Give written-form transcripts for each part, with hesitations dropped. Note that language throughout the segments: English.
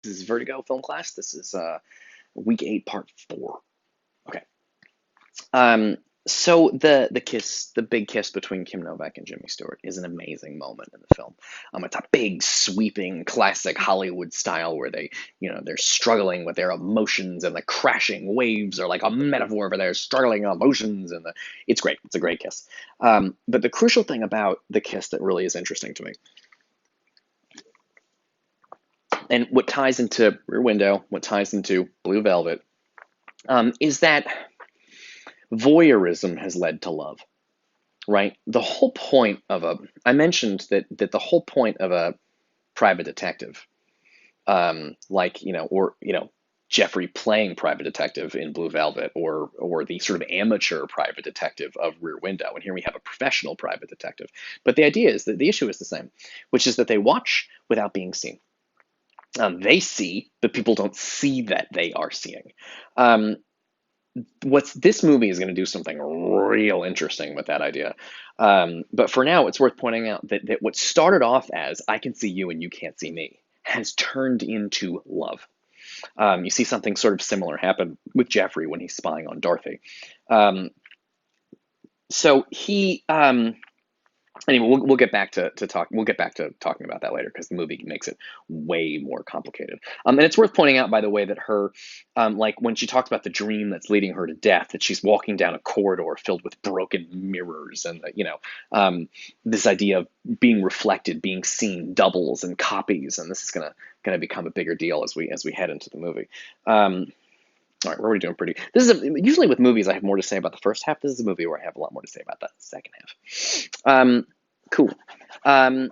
This is Vertigo Film Class. This is week 8, part 4. Okay. Um, so the kiss, the big kiss between Kim Novak and Jimmy Stewart is an amazing moment in the film. It's a big, sweeping, classic Hollywood style where they're struggling with their emotions, and the crashing waves are like a metaphor for their struggling emotions, and it's great. It's a great kiss. But the crucial thing about the kiss that really is interesting to me, and what ties into Rear Window, what ties into Blue Velvet, is that voyeurism has led to love, right? The whole point of I mentioned that the whole point of a private detective, Jeffrey playing private detective in Blue Velvet, or the sort of amateur private detective of Rear Window, and here we have a professional private detective. But the idea is that the issue is the same, which is that they watch without being seen. They see, but people don't see that they are seeing. This movie is going to do something real interesting with that idea. But for now, it's worth pointing out that what started off as "I can see you and you can't see me" has turned into love. You see something sort of similar happen with Jeffrey when he's spying on Dorothy. Um, so he Anyway, we'll get back to talk. We'll get back to talking about that later because the movie makes it way more complicated. And it's worth pointing out, by the way, that her, like when she talks about the dream that's leading her to death, that she's walking down a corridor filled with broken mirrors, and this idea of being reflected, being seen, doubles and copies, and this is gonna become a bigger deal as we head into the movie. All right, we're already doing pretty. Usually with movies, I have more to say about the first half. This is a movie where I have a lot more to say about the second half. Cool. All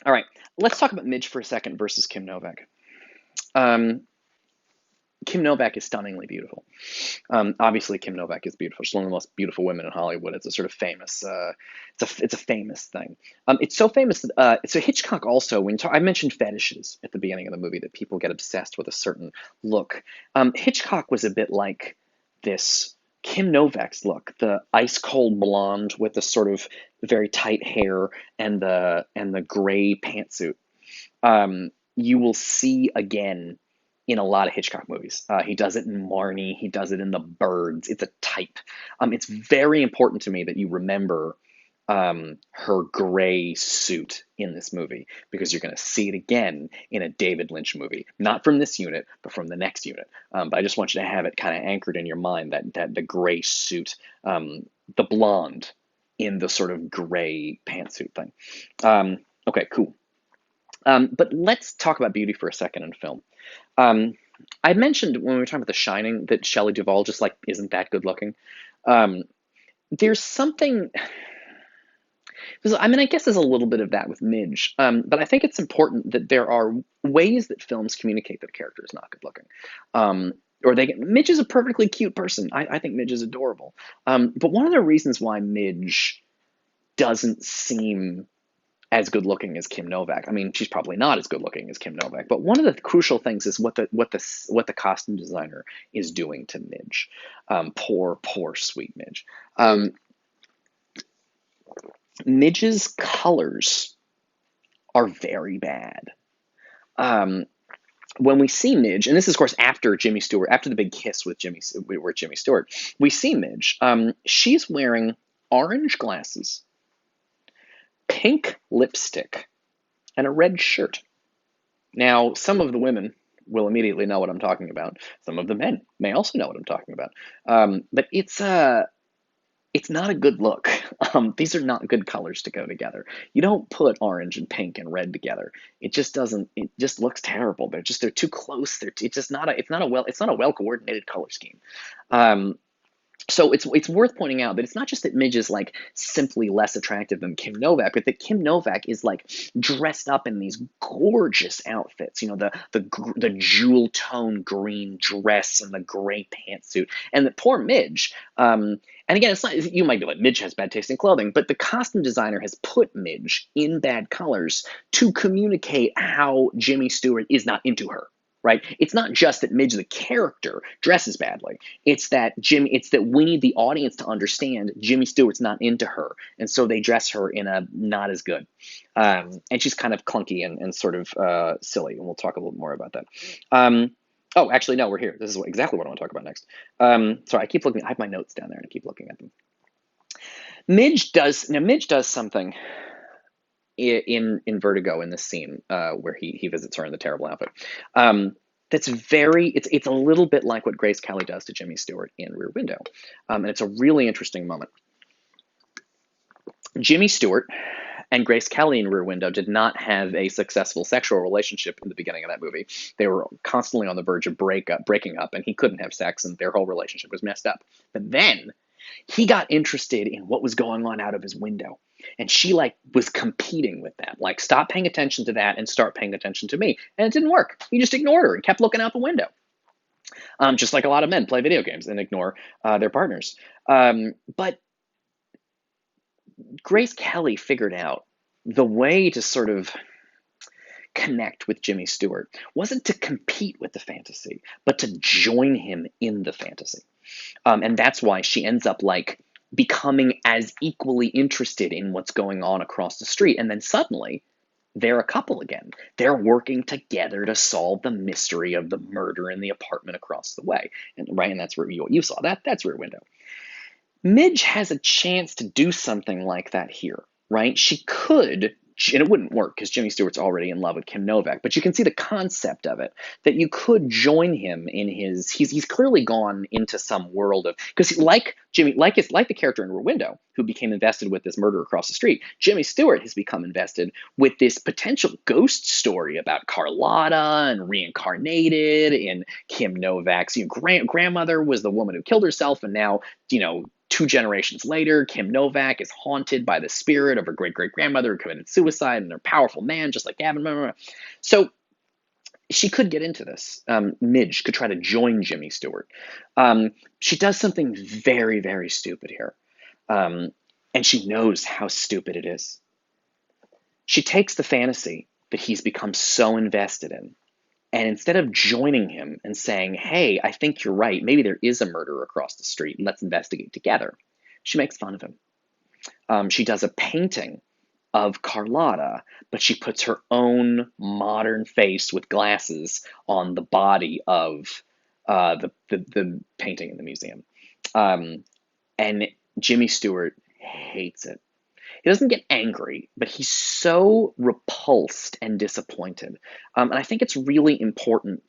right, let's talk about Midge for a second versus Kim Novak. Kim Novak is stunningly beautiful. Obviously, Kim Novak is beautiful. She's one of the most beautiful women in Hollywood. It's a sort of famous. It's a famous thing. It's so famous that so Hitchcock also. I mentioned fetishes at the beginning of the movie, that people get obsessed with a certain look. Hitchcock was a bit like this. Kim Novak's look, the ice cold blonde with the sort of very tight hair and the gray pantsuit. You will see again in a lot of Hitchcock movies. He does it in Marnie. He does it in The Birds. It's a type. It's very important to me that you remember her gray suit in this movie, because you're going to see it again in a David Lynch movie, not from this unit, but from the next unit. But I just want you to have it kind of anchored in your mind, that the gray suit, the blonde in the sort of gray pantsuit thing. Okay, cool. But let's talk about beauty for a second in film. I mentioned when we were talking about The Shining that Shelley Duvall just like isn't that good looking. There's something. I guess there's a little bit of that with Midge, but I think it's important that there are ways that films communicate that a character is not good looking. Midge is a perfectly cute person. I think Midge is adorable. But one of the reasons why Midge doesn't seem as good looking as Kim Novak. I mean, she's probably not as good looking as Kim Novak, but one of the crucial things is what the costume designer is doing to Midge. Poor sweet Midge. Midge's colors are very bad. When we see Midge, and this is of course after Jimmy Stewart, after the big kiss with Jimmy Stewart, we see Midge. She's wearing orange glasses, pink lipstick, and a red shirt. Now, some of the women will immediately know what I'm talking about. Some of the men may also know what I'm talking about. But it's not a good look. These are not good colors to go together. You don't put orange and pink and red together. It just doesn't. It just looks terrible. They're too close. It's not a well coordinated color scheme. So it's worth pointing out that it's not just that Midge is like simply less attractive than Kim Novak, but that Kim Novak is like dressed up in these gorgeous outfits. The jewel tone green dress and the gray pantsuit, and the poor Midge. And again, it's not, you might be like, Midge has bad taste in clothing, but the costume designer has put Midge in bad colors to communicate how Jimmy Stewart is not into her. right? It's not just that Midge the character dresses badly. It's that we need the audience to understand Jimmy Stewart's not into her, and so they dress her in a not as good. And she's kind of clunky and sort of silly, and we'll talk a little more about that. Oh, actually, no, we're here. This is exactly what I want to talk about next. Sorry, I keep looking. I have my notes down there, and I keep looking at them. Midge does something in Vertigo in this scene where he visits her in the terrible outfit. That's very it's a little bit like what Grace Kelly does to Jimmy Stewart in Rear Window, and it's a really interesting moment. Jimmy Stewart and Grace Kelly in Rear Window did not have a successful sexual relationship in the beginning of that movie. They were constantly on the verge of breaking up, and he couldn't have sex, and their whole relationship was messed up. But then he got interested in what was going on out of his window, and she was competing with that. Like, stop paying attention to that and start paying attention to me. And it didn't work. He just ignored her and kept looking out the window. Just like a lot of men play video games and ignore their partners. But Grace Kelly figured out the way to sort of connect with Jimmy Stewart wasn't to compete with the fantasy, but to join him in the fantasy. And that's why she ends up becoming as equally interested in what's going on across the street. And then suddenly they're a couple again. They're working together to solve the mystery of the murder in the apartment across the way. And right, and that's where you saw that. That's Rear Window. Midge has a chance to do something like that here, right? She could, and it wouldn't work because Jimmy Stewart's already in love with Kim Novak, but you can see the concept of it, that you could join him in he's clearly gone into some world of, because like the character in Rear Window who became invested with this murder across the street, Jimmy Stewart has become invested with this potential ghost story about Carlotta and reincarnated in Kim Novak's, grandmother was the woman who killed herself, and now, 2 generations later, Kim Novak is haunted by the spirit of her great-great-grandmother who committed suicide, and a powerful man just like Gavin. Blah, blah, blah. So she could get into this. Midge could try to join Jimmy Stewart. She does something very, very stupid here. And she knows how stupid it is. She takes the fantasy that he's become so invested in, and instead of joining him and saying, hey, I think you're right, maybe there is a murder across the street, and let's investigate together, she makes fun of him. She does a painting of Carlotta, but she puts her own modern face with glasses on the body of the painting in the museum. And Jimmy Stewart hates it. He doesn't get angry, but he's so repulsed and disappointed. And I think it's really important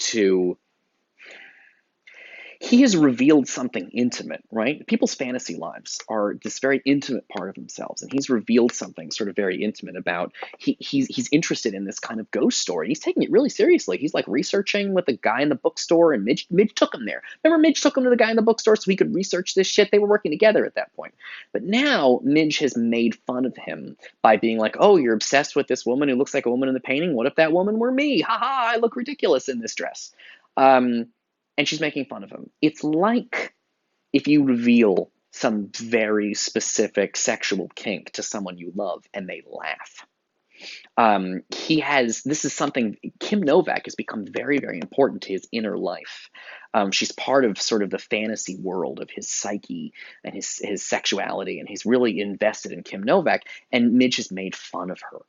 he has revealed something intimate, right? People's fantasy lives are this very intimate part of themselves, and he's revealed something sort of very intimate about he's interested in this kind of ghost story. He's taking it really seriously. He's researching with the guy in the bookstore, and Midge took him there. Remember, Midge took him to the guy in the bookstore so he could research this shit. They were working together at that point. But now Midge has made fun of him by being like, "Oh, you're obsessed with this woman who looks like a woman in the painting. What if that woman were me? Ha ha! I look ridiculous in this dress." And she's making fun of him. It's like if you reveal some very specific sexual kink to someone you love and they laugh. This is something, Kim Novak has become very, very important to his inner life. She's part of sort of the fantasy world of his psyche and his sexuality, and he's really invested in Kim Novak, and Midge has made fun of her.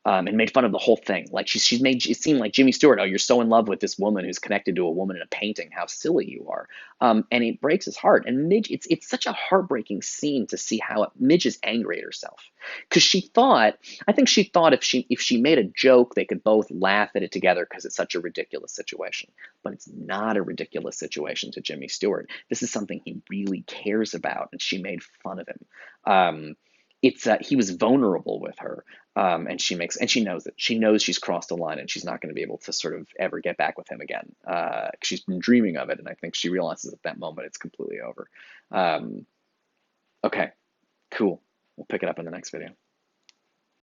And made fun of the whole thing. She's made it seem like Jimmy Stewart, oh, you're so in love with this woman who's connected to a woman in a painting. How silly you are. And it breaks his heart. And Midge, it's such a heartbreaking scene to see how Midge is angry at herself. Because I think she thought if she made a joke, they could both laugh at it together because it's such a ridiculous situation. But it's not a ridiculous situation to Jimmy Stewart. This is something he really cares about, and she made fun of him. He was vulnerable with her, and she knows it. She knows she's crossed the line, and she's not going to be able to sort of ever get back with him again. She's been dreaming of it, and I think she realizes at that moment it's completely over. Okay, cool. We'll pick it up in the next video.